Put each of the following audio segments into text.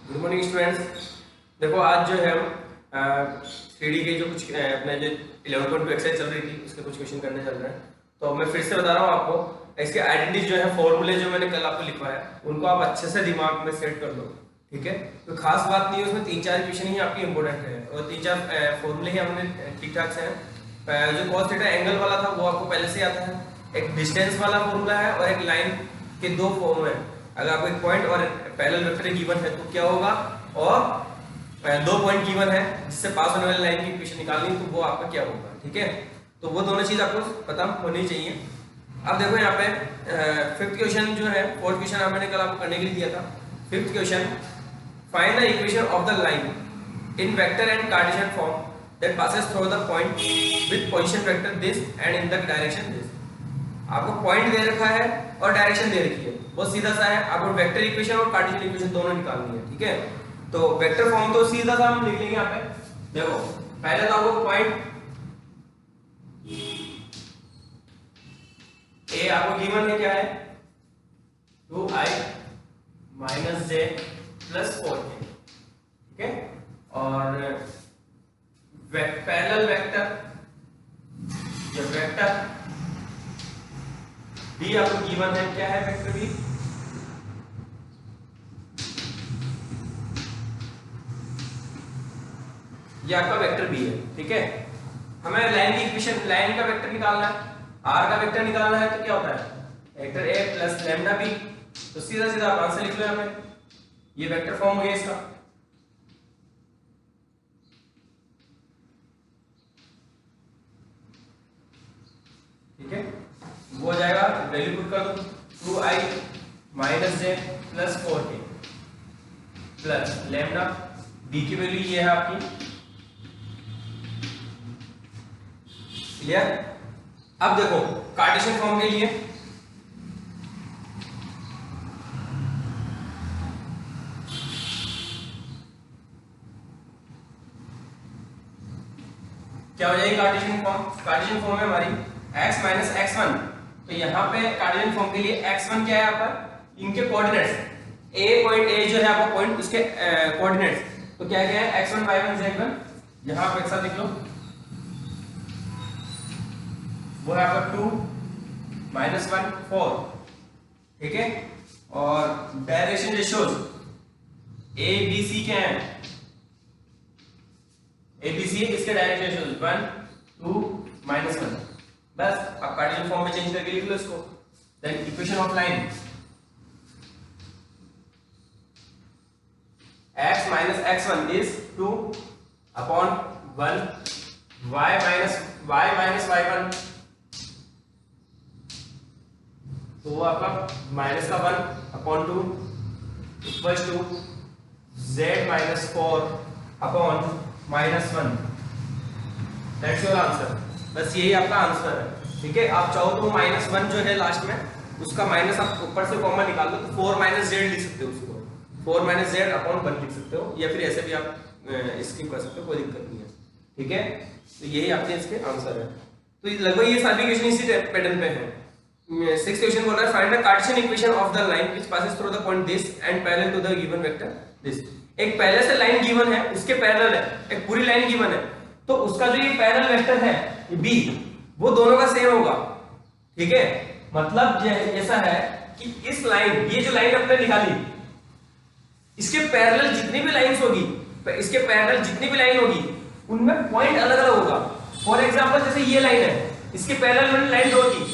Good morning students. देखो आज जो है हम 3D के जो कुछ अपने जो 11.2 एक्सरसाइज चल रही थी उसके कुछ क्वेश्चन करने चल रहे हैं। तो मैं फिर से बता रहा हूँ आपको, इसके आइडेंटिटी जो है फॉर्मूले जो मैंने कल आपको लिखवाया उनको आप अच्छे से दिमाग में सेट कर लो। ठीक है, तो खास बात नहीं है, उसमें 3-4 क्वेश्चन ही आपकी इंपॉर्टेंट है और 3-4 फॉर्मूले ही हमने ठीक ठाक से हैं। जो कॉस थीटा एंगल वाला था वो आपको पहले से आता है, एक डिस्टेंस वाला फॉर्मूला है और एक लाइन के दो फॉर्म है। अगर आपको एक पॉइंट और पैरेलल वेक्टर गिवन है तो क्या होगा, और दो पॉइंट गिवन है जिससे पास होने वाली लाइन की इक्वेशन निकालनी है तो वो आपका क्या होगा। ठीक है, तो वो दोनों चीज आपको पता होनी चाहिए। अब देखो यहाँ पे फिफ्थ क्वेश्चन जो है, फोर्थ क्वेश्चन मैंने कल आपको करने के लिए दिया था। Fifth question, find the equation of the line in vector and Cartesian form that passes through the point with position vector this and in the direction this. आपको पॉइंट दे रखा है और डायरेक्शन दे रखी है, बहुत सीधा सा है। आपको वेक्टर इक्वेशन और कार्टेशियन इक्वेशन दोनों निकालनी है। ठीक है, तो वेक्टर फॉर्म तो सीधा सा हम लिख लेंगे यहाँ पे। देखो पहले तो आपको पॉइंट ए आपको गिवन है, क्या है 2i - j + 4k। ठीक है, और पैरेलल वेक्टर जो वेक्टर बी आपको गिवन है, क्या है वेक्टर बी, ये आपका वेक्टर बी है। ठीक है, हमें लाइन की इक्वेशन, लाइन का वेक्टर निकालना है, आर का वेक्टर निकालना है, तो क्या होता है vector A plus lambda B. तो सीधा सीधा आप आंसर लिख लो हमें, ये वेक्टर फॉर्म हो गया इसका। ठीक है, वो हो जाएगा, वैल्यू पुट कर दो 2i - j + 4k plus lambda B की वैल्यू ये है आपकी। क्लियर। अब देखो कार्टेशियन फॉर्म के लिए क्या हो जाएगी कार्टेशियन फॉर्म, कार्टेशियन फॉर्म है हमारी x - x1। तो यहाँ पे कार्टेशियन फॉर्म के लिए x1 क्या है यहाँ पर, इनके कोऑर्डिनेट्स a पॉइंट a जो है आपका पॉइंट, उसके कोऑर्डिनेट्स तो क्या क्या है x1 y1 z1। यहाँ पे एक साथ लिख लो, वो है आपका 2 - 1 4। ठीक है, और direction ratios a b c क्या है, a b c इसके डायरेक्शन रेशियोज 1 2 -1। बस आप कार्टेशियन फॉर्म में चेंज करके लिख लो इसको। Then equation of line x - x1 is 2/1 y - y1, तो वो आपका -1/2 equals to z - 4/-1। That's your answer. बस यही आपका आंसर है। ठीक है, आप चाहो तो -1 जो है लास्ट में उसका माइनस आप ऊपर से कॉमन निकाल दो तो 4 - z लिख सकते हो, उसको 4 - z/1 लिख सकते हो, या फिर ऐसे भी आप स्किप कर सकते हो, कोई दिक्कत नहीं है। ठीक है, तो यही आपके इसके आंसर है। तो लगभग ये सारी क्वेश्चन इसी पैटर्न पे है। 6th क्वेश्चन बोल रहा है, find the Cartesian equation of the line which passes through the point this and parallel to the given vector this. एक पहले से लाइन गिवन है, उसके पैरेलल है, एक पूरी लाइन गिवन है, तो उसका जो ये पैरेलल वेक्टर है b, वो दोनों का सेम होगा। ठीक है, मतलब ऐसा है कि इस लाइन, ये जो लाइन अपने निकाली, इसके पैरेलल जितनी भी लाइंस होगी, इसके पैरेलल जितनी भी लाइन होगी उनमें पॉइंट अलग अलग होगा। फॉर एग्जांपल जैसे ये लाइन है, इसके पैरेलल मैंने लाइन ड्रॉ की।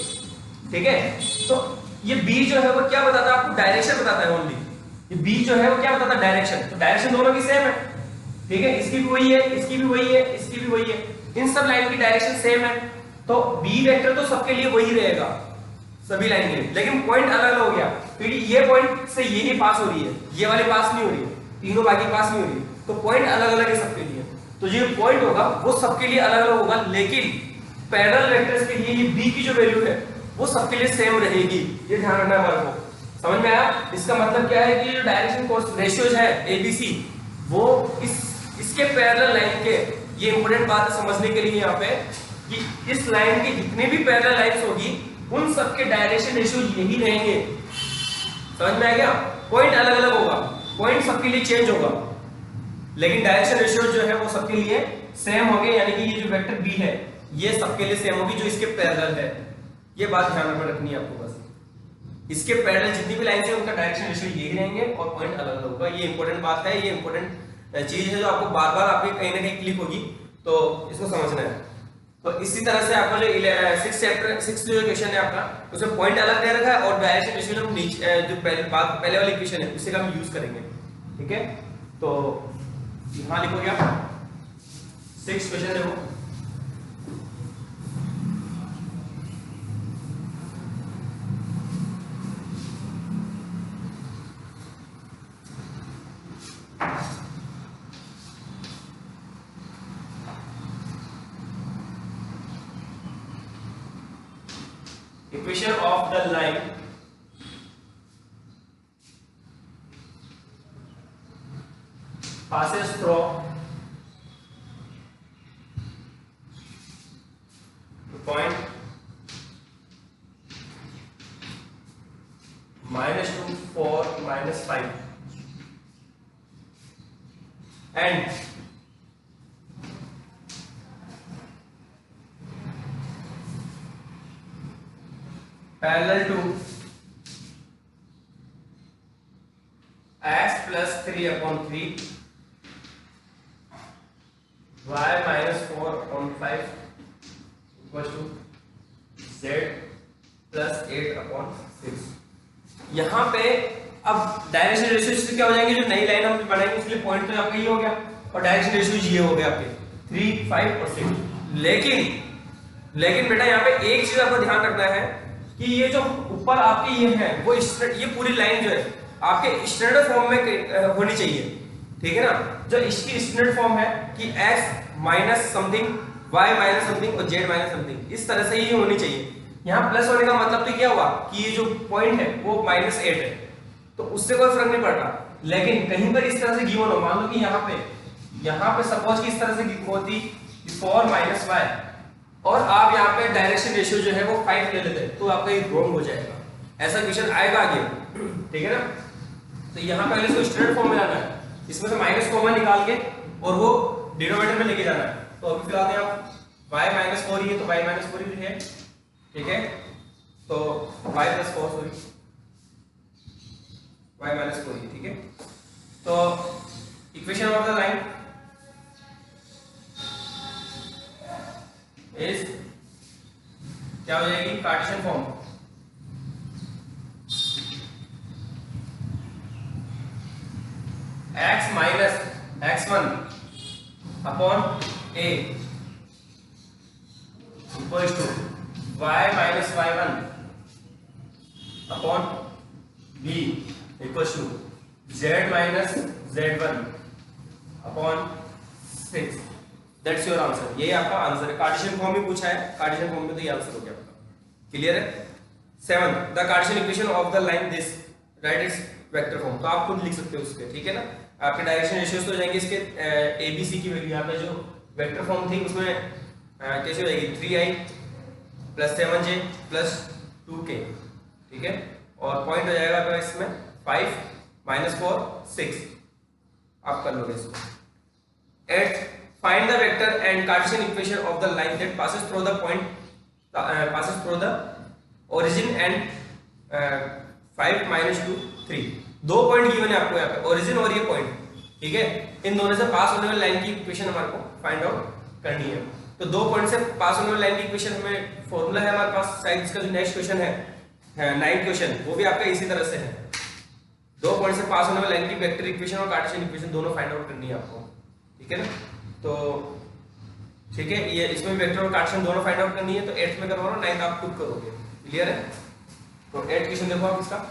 ठीक है, तो ये b जो है वो क्या बताता है आपको, डायरेक्शन बताता है ओनली। ये b जो है वो क्या बताता है, डायरेक्शन। तो डायरेक्शन दोनों की सेम है। ठीक है, इसकी भी वही है, इसकी भी वही है, इसकी भी वही है, इन सब लाइन की डायरेक्शन सेम है, तो b वेक्टर तो सबके लिए वही रहेगा, सभी लाइन के लिए। लेकिन पॉइंट अलग अलग हो गया, क्योंकि ये पॉइंट से ये ही पास हो रही है, ये वाली पास नहीं हो रही है, तीनों बाकी पास नहीं हो रही है, तो पॉइंट अलग अलग है सबके लिए। तो ये पॉइंट होगा वो सबके लिए अलग अलग होगा, लेकिन पैरेलल वेक्टर्स के लिए ये b की जो वैल्यू है वो सबके लिए सेम रहेगी। ये ध्यान रखना है हमारे को। समझ में आया? इसका मतलब क्या है कि जो डायरेक्शन कोर्स रेशियोज है ABC, वो इसके पैरेलल लाइन के, ये इंपॉर्टेंट बात है समझने के लिए यहाँ पे, कि इस लाइन के जितने भी पैरेलल लाइंस होगी उन सबके डायरेक्शन रेशियो यही रहेंगे। समझ में आ गया? पॉइंट अलग अलग होगा, पॉइंट सबके लिए चेंज होगा, लेकिन डायरेक्शन रेशियो जो है वो सबके लिए सेम होगी, यानी कि ये जो वेक्टर बी है ये सबके लिए सेम होगी जो इसके पैरेलल है। ये बात ध्यान में रखनी है आपको बस। इसके पैरेलल जितनी भी लाइन है उनका डायरेक्शन रेशियो यही रहेंगे और पॉइंट अलग अलग होगा। ये इंपॉर्टेंट बात है, ये इंपॉर्टेंट चीज है जो आपको बार बार आपके कहीं ना कहीं क्लिक होगी, तो इसको समझना है। तो इसी तरह से आपका जो 6 चैप्टर 6 जो क्वेश्चन है आपका, उसमें पॉइंट अलग दे रखा है और डायरेक्शन रेशियो जो नीचे जो पहले वाली इक्वेशन है उसे हम यूज करेंगे। ठीक है, तो यहां लिखोगे आप 6 क्वेश्चन है वो। Equation of the line passes through the point -2, 4, -5 and parallel to x plus 3/3 y minus 4/5 equals to z plus 8/6। यहाँ पे अब डायरेक्शन रेशियो से क्या हो जाएंगे, जो नई लाइन हम बनाएंगे उसके लिए पॉइंट तो आपका ये हो गया और डायरेक्शन रेशियो ये हो गया आपके 3, 5 और 6। लेकिन बेटा यहाँ पे एक चीज आपको ध्यान रखना है कि ये जो ऊपर आपके ये है वो ये पूरी लाइन जो है आपके स्टैंडर्ड फॉर्म में होनी चाहिए। ठीक है ना, जो इसकी स्टैंडर्ड फॉर्म है कि x minus something, y minus something और z माइनस समथिंग, इस तरह से ही होनी चाहिए। यहाँ प्लस होने का मतलब तो क्या हुआ कि ये जो पॉइंट है वो -8 है, तो उससे कोई फर्क नहीं पड़ता। लेकिन कहीं पर इस तरह से गिवन हो, मान लो कि यहाँ पे सपोज कि इस तरह से होती 4 माइनस y और आप यहाँ पे डायरेक्शन रेशियो जो है वो 5 ले लेते तो आपका ये रॉन्ग हो जाएगा। ऐसा क्वेश्चन आएगा आगे, ठीक है ना। तो यहाँ पहले इसको स्टैंडर्ड फॉर्म में लाना है, इसमें से माइनस कॉमन निकाल के और वो डिनोमिनेटर में लेके जाना है। तो अभी फिलहाल आप y -4 ही है तो y -4 ही है, ठीक है। तो y + 4 सॉरी y -4 ही, ठीक है। तो equation of the line is क्या हो जाएगी, Cartesian form x minus x1 upon a equals to y minus y1 upon b equals to z minus z1 upon 6। That's your answer, यही आपका answer है। Cartesian form में पूछा है, Cartesian form में तो ये आंसर हो गया आपका। क्लियर है। 7 the Cartesian equation of the line this right it's vector form, तो आप खुद लिख सकते हो उसके, ठीक है ना। आपके डायरेक्शन रेशियोज तो जाएंगे इसके ए बी सी की वैल्यू, यहाँ पे जो वेक्टर फॉर्म थी उसमें कैसे हो जाएगी 3i + 7j + 2k, ठीक है। और पॉइंट हो जाएगा आपका इसमें 5 -4 6, आप कर लोगे इसको। 8 find the vector and Cartesian equation of the line that passes through the point passes through the origin and 5 -2 3। दो पॉइंट गिवन है आपको यहाँ पे, ओरिजिन और ये पॉइंट, ठीक है। इन दोनों से पास होने वाली लाइन की इक्वेशन हमारे को फाइंड आउट करनी है। तो दो पॉइंट से पास होने वाली लाइन की इक्वेशन में फॉर्मूला है हमारे पास। शायद इसका जो नेक्स्ट क्वेश्चन है 9th क्वेश्चन, वो भी आपका इसी तरह से है। दो पॉइंट से पास होने वाली लाइन की वेक्टर इक्वेशन और कार्टेशियन इक्वेशन दोनों फाइंड आउट करनी है आपको, ठीक है ना। तो ठीक है, ये इसमें वेक्टर और कार्टेशियन दोनों फाइंड आउट करनी है। तो 8th में करवा रहा हूं, 9th आप खुद करोगे। क्लियर है। तो 8th क्वेश्चन देखो आप इसका,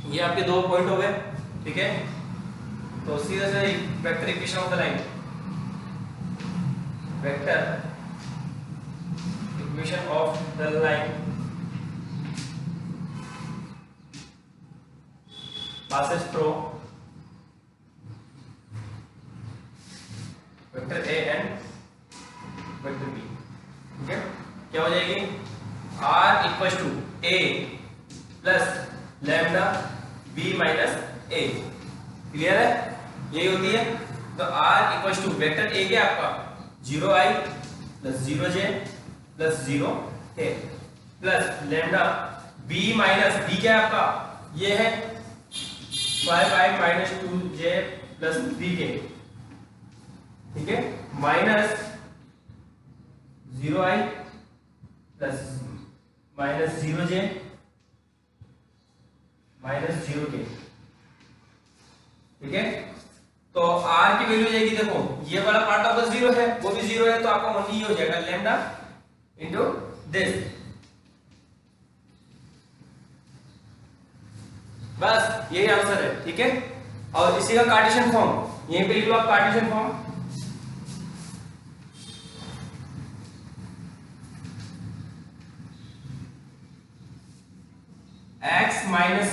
ये आपके दो पॉइंट हो गए, ठीक है। तो सीधा से vector equation of the line, vector equation of the line passes through vector A and vector B, ठीक है। क्या हो जाएगी, r equal to a plus lambda b minus a, clear है, यही होती है। तो r equal to vector a क्या आपका 0i plus 0j plus 0k plus lambda b minus b क्या है आपका, ये है 5i minus 2j plus 3k, ठीक है, minus 0i plus minus 0j minus 0k, ठीक है। तो r की वैल्यू जाएगी, देखो ये वाला पार्ट आपका 0 है, वो भी 0 है, तो आपका ओनली हो जाएगा लैम्डा इनटू दिस, बस यही आंसर है, ठीक है। और इसी का कार्टेशियन फॉर्म यहीं पे लिख लो आप, Cartesian form x minus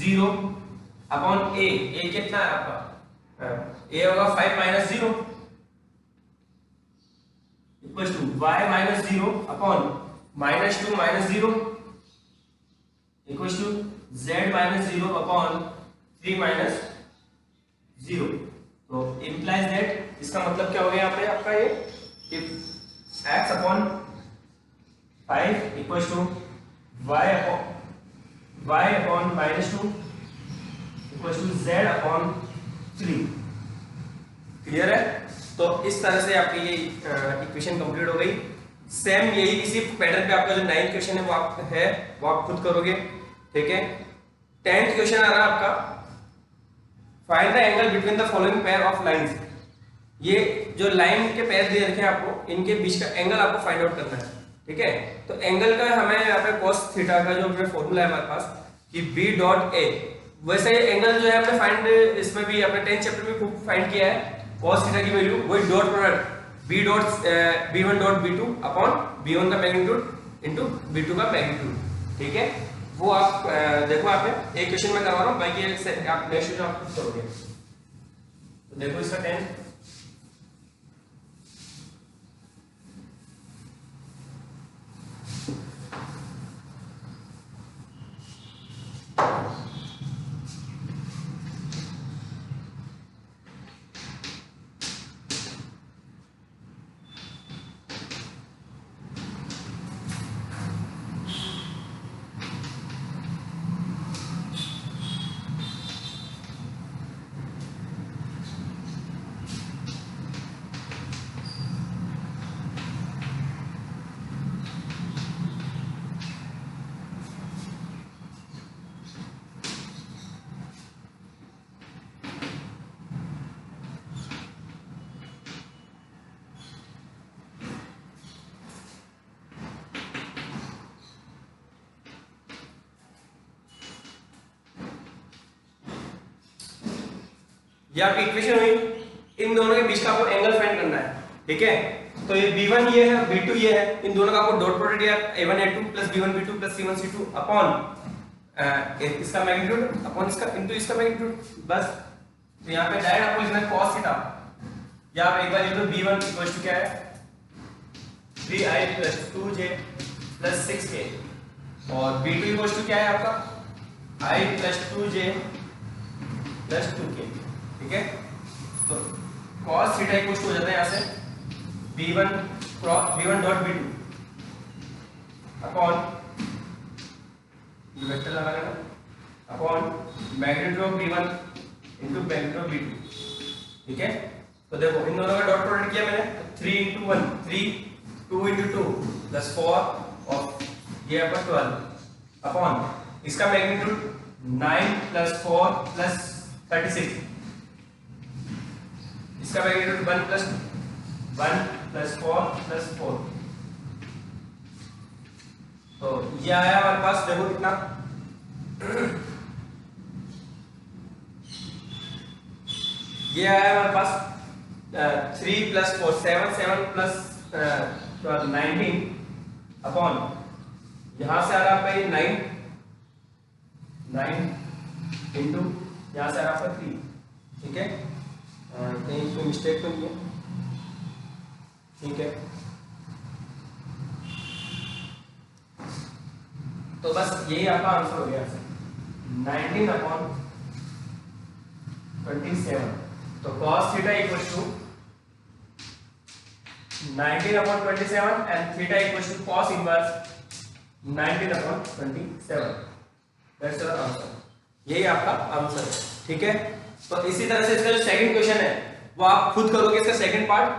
0 upon a, a कितना है आपका, a होगा 5 minus 0 equal to y minus 0 upon minus 2 minus 0 equal to z minus 0 upon 3 minus 0। तो इंप्लाइज दैट, इसका मतलब क्या हो गया यहाँ पे आपका ये, if x upon 5 equal to y upon minus 2 equal to z upon 3, clear है। तो इस तरह से आपकी ये इक्वेशन कंप्लीट हो गई। सेम यही इसी पैटर्न पे आपका जो 9th क्वेश्चन है वो आप खुद करोगे, ठीक है। 10th क्वेश्चन आ रहा है आपका, find the angle between the following pair of lines. ये जो लाइन के पेयर दे रखे हैं आपको, इनके बीच का एंगल आपको फाइंड आउट करना है, ठीक है। तो एंगल का हमें यहाँ पे cos थीटा का जो फॉर्मूला है हमारे पास कि b डॉट a, वैसे एंगल जो है हमने फाइंड, इसमें भी अपने 10th चैप्टर में खूब फाइंड किया है, cos थीटा की वैल्यू वही dot product b dot b1 dot b2 upon b1 का मैग्नीट्यूड इनटू b2 का मैग्नीट्यूड, ठीक है। वो आप देखो, आप एक क्वेश्चन में करवा रहा हूं, बाकी आप नेक्स्ट क्वेश्चन आप खुद करोगे। तो देखो इसका 10, ये आपकी इक्वेशन हुई, इन दोनों के बीच का आपको एंगल फाइंड करना है, ठीक है। तो ये b1 ये है, b2 ये है, इन दोनों का आपको डॉट प्रोडक्ट दिया a1 a2 plus b1 b2 plus c1 c2 upon इसका मैग्नीट्यूड अपॉन इसका इनटू इसका मैग्नीट्यूड, बस। तो यहाँ पे डायरेक्ट आपको लिखना है cos थीटा, या आप एक बार लिख लो b1 इक्वल टू क्या है 3i plus 2j plus 6k, और b2 इक्वल टू क्या है आपका i plus 2j plus 2k, ठीक है। तो cos थीटा इक्वल टू हो जाता है यहाँ से b1 dot b2 upon vector लगा लेना upon magnitude of b1 into magnitude of b2, ठीक है। तो देखो इन दोनों का डॉट प्रोडक्ट किया मैंने, तो 3 into 1 3 2 into 2 प्लस 4 और ये आपका 12 अपॉन इसका मैग्नीट्यूड 9 प्लस 4 प्लस 36, इसका मैग्नीट्यूड 1 प्लस 4 प्लस 4। तो ये आया हमारे पास, देखो कितना ये आया हमारे पास 3 प्लस 4 7 7 प्लस 19 अपॉन यहां से आ रहा आपका ये 9 इंटू यहां से आ रहा आपका 3, ठीक है, कहीं कोई मिस्टेक तो नहीं है, ठीक है। तो बस यही आपका आंसर हो गया 19 अपॉन 27। तो cos theta equal to 19 upon 27 and theta equal to cos inverse 19 upon 27। That's your answer, यही आपका आंसर है, ठीक है। तो इसी तरह से इसका जो सेकंड क्वेश्चन है वो आप खुद करोगे इसका सेकंड पार्ट,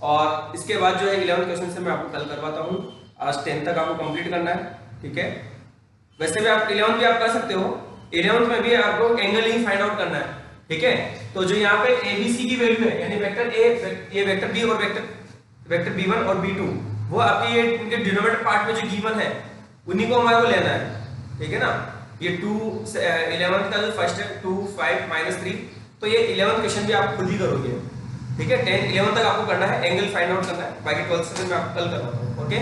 और इसके बाद जो है 11 क्वेश्चन से मैं आपको कल करवाता हूँ। आज 10 तक आपको कंप्लीट करना है, ठीक है। वैसे भी आप 11 भी आप कर सकते हो, 11 में भी आपको एंगल ही फाइंड आउट करना है, ठीक है। तो जो यहाँ पे ABC की वैल्यू है यानी वेक्टर A, ये वेक्टर B और वेक्टर B1 और B2, वो आपके ये इनके डिनोमिनेटर पार्ट में जो गिवन है उन्हीं को हमारे को लेना है, ठीक है ना। ये 2 11 का जो फर्स्ट है 2 5 -3, तो ये 11 क्वेश्चन भी आप खुद ही करोगे, ठीक है। 10 11 तक आपको करना है, एंगल फाइंड आउट करना है, बाकी 12 से मैं आपको कल करवाता हूँ, ओके।